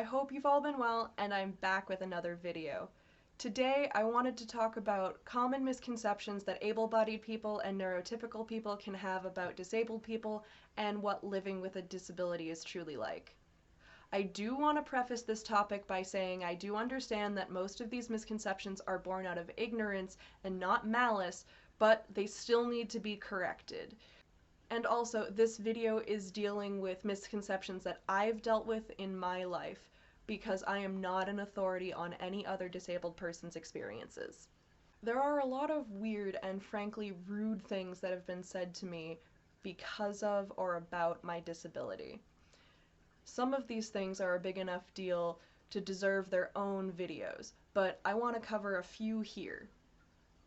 I hope you've all been well, and I'm back with another video. Today, I wanted to talk about common misconceptions that able-bodied people and neurotypical people can have about disabled people and what living with a disability is truly like. I do want to preface this topic by saying I do understand that most of these misconceptions are born out of ignorance and not malice, but they still need to be corrected. And also, this video is dealing with misconceptions that I've dealt with in my life, because I am not an authority on any other disabled person's experiences. There are a lot of weird and frankly rude things that have been said to me because of or about my disability. Some of these things are a big enough deal to deserve their own videos, but I want to cover a few here.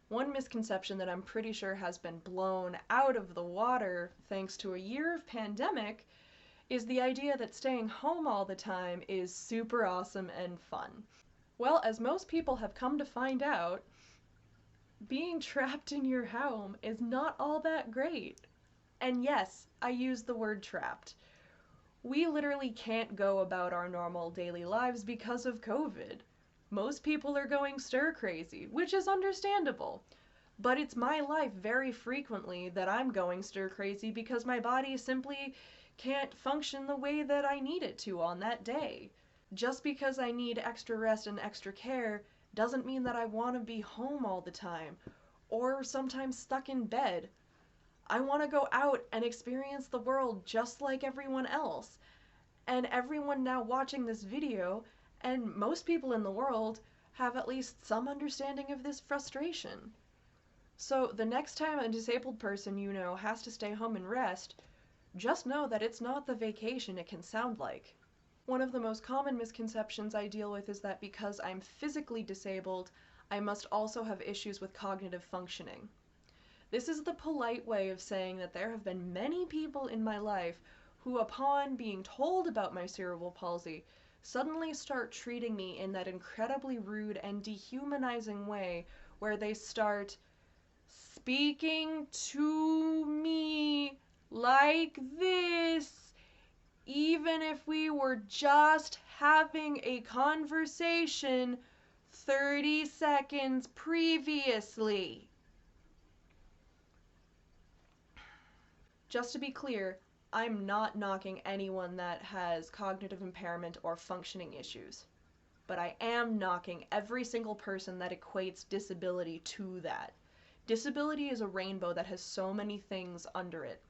One misconception that I'm pretty sure has been blown out of the water thanks to a year of pandemic is the idea that staying home all the time is super awesome and fun. Well, as most people have come to find out, being trapped in your home is not all that great. And yes, I use the word trapped. We literally can't go about our normal daily lives because of COVID. Most people are going stir crazy, which is understandable. But it's my life very frequently that I'm going stir crazy because my body simply can't function the way that I need it to on that day. Just because I need extra rest and extra care doesn't mean that I want to be home all the time, or sometimes stuck in bed. I want to go out and experience the world just like everyone else. And everyone now watching this video, and most people in the world, have at least some understanding of this frustration. So the next time a disabled person you know has to stay home and rest, just know that it's not the vacation it can sound like. One of the most common misconceptions I deal with is that because I'm physically disabled, I must also have issues with cognitive functioning. This is the polite way of saying that there have been many people in my life who, upon being told about my cerebral palsy, suddenly start treating me in that incredibly rude and dehumanizing way where they start speaking to me like this, even if we were just having a conversation 30 seconds previously. Just to be clear, I'm not knocking anyone that has cognitive impairment or functioning issues, but I am knocking every single person that equates disability to that. Disability is a rainbow that has so many things under it.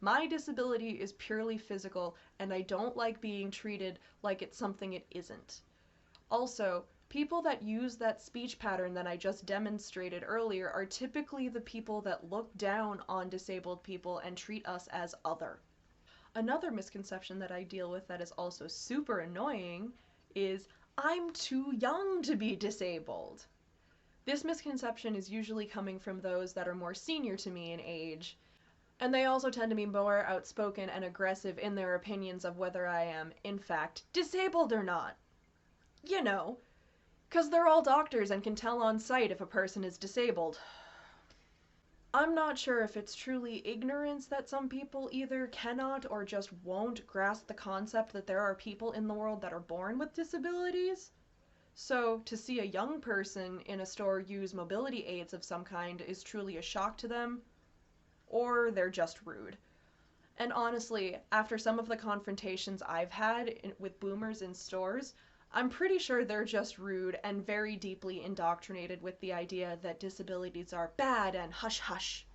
My disability is purely physical, and I don't like being treated like it's something it isn't. Also, people that use that speech pattern that I just demonstrated earlier are typically the people that look down on disabled people and treat us as other. Another misconception that I deal with that is also super annoying is I'm too young to be disabled. This misconception is usually coming from those that are more senior to me in age, and they also tend to be more outspoken and aggressive in their opinions of whether I am, in fact, disabled or not. You know, 'cause they're all doctors and can tell on sight if a person is disabled. I'm not sure if it's truly ignorance that some people either cannot or just won't grasp the concept that there are people in the world that are born with disabilities. So to see a young person in a store use mobility aids of some kind is truly a shock to them, or they're just rude. And honestly, after some of the confrontations I've had with boomers in stores, I'm pretty sure they're just rude and very deeply indoctrinated with the idea that disabilities are bad and hush hush.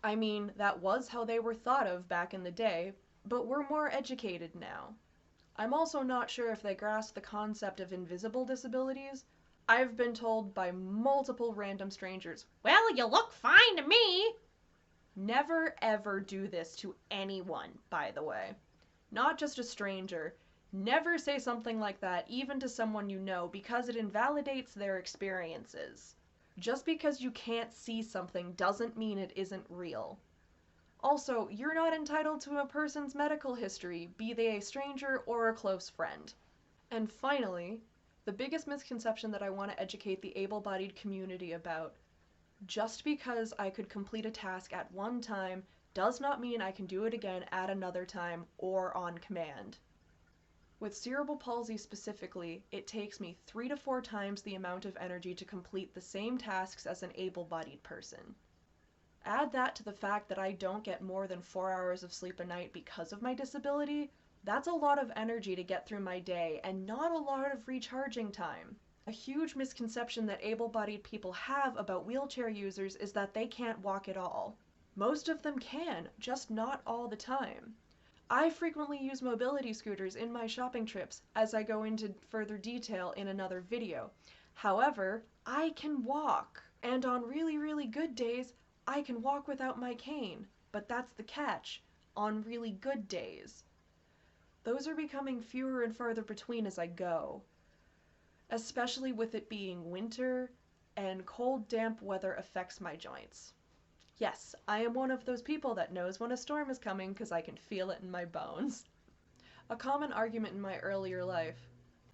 I mean, that was how they were thought of back in the day, but we're more educated now. I'm also not sure if they grasp the concept of invisible disabilities. I've been told by multiple random strangers, "Well, you look fine to me." Never ever do this to anyone, by the way. Not just a stranger. Never say something like that even to someone you know, because it invalidates their experiences. Just because you can't see something doesn't mean it isn't real. Also, you're not entitled to a person's medical history, be they a stranger or a close friend. And finally, the biggest misconception that I want to educate the able-bodied community about: just because I could complete a task at one time does not mean I can do it again at another time or on command. With cerebral palsy specifically, it takes me 3 to 4 times the amount of energy to complete the same tasks as an able-bodied person. Add that to the fact that I don't get more than 4 hours of sleep a night because of my disability. That's a lot of energy to get through my day and not a lot of recharging time. A huge misconception that able-bodied people have about wheelchair users is that they can't walk at all. Most of them can, just not all the time. I frequently use mobility scooters in my shopping trips, as I go into further detail in another video. However, I can walk, and on really, really good days, I can walk without my cane, but that's the catch, on really good days. Those are becoming fewer and farther between as I go, especially with it being winter and cold, damp weather affects my joints. Yes, I am one of those people that knows when a storm is coming because I can feel it in my bones. A common argument in my earlier life.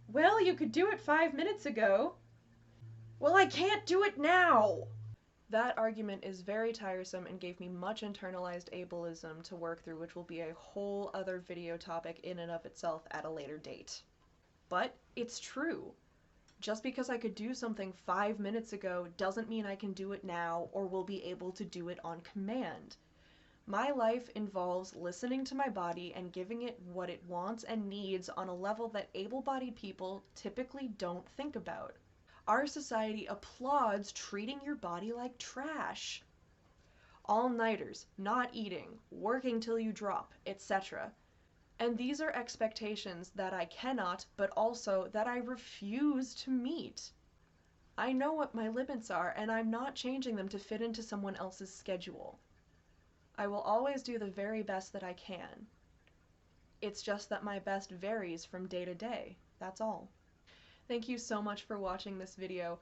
Well, you could do it 5 minutes ago. Well, I can't do it now! That argument is very tiresome and gave me much internalized ableism to work through, which will be a whole other video topic in and of itself at a later date. But it's true. Just because I could do something 5 minutes ago doesn't mean I can do it now or will be able to do it on command. My life involves listening to my body and giving it what it wants and needs on a level that able-bodied people typically don't think about. Our society applauds treating your body like trash. All-nighters, not eating, working till you drop, etc. And these are expectations that I cannot, but also that I refuse to meet. I know what my limits are, and I'm not changing them to fit into someone else's schedule. I will always do the very best that I can. It's just that my best varies from day to day, that's all. Thank you so much for watching this video.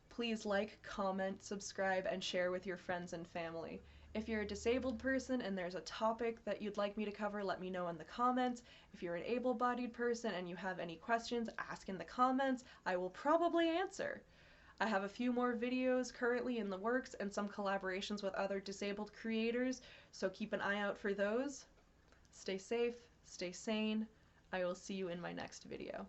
Please like, comment, subscribe, and share with your friends and family. If you're a disabled person and there's a topic that you'd like me to cover, let me know in the comments. If you're an able-bodied person and you have any questions, ask in the comments. I will probably answer. I have a few more videos currently in the works and some collaborations with other disabled creators, so keep an eye out for those. Stay safe, stay sane. I will see you in my next video.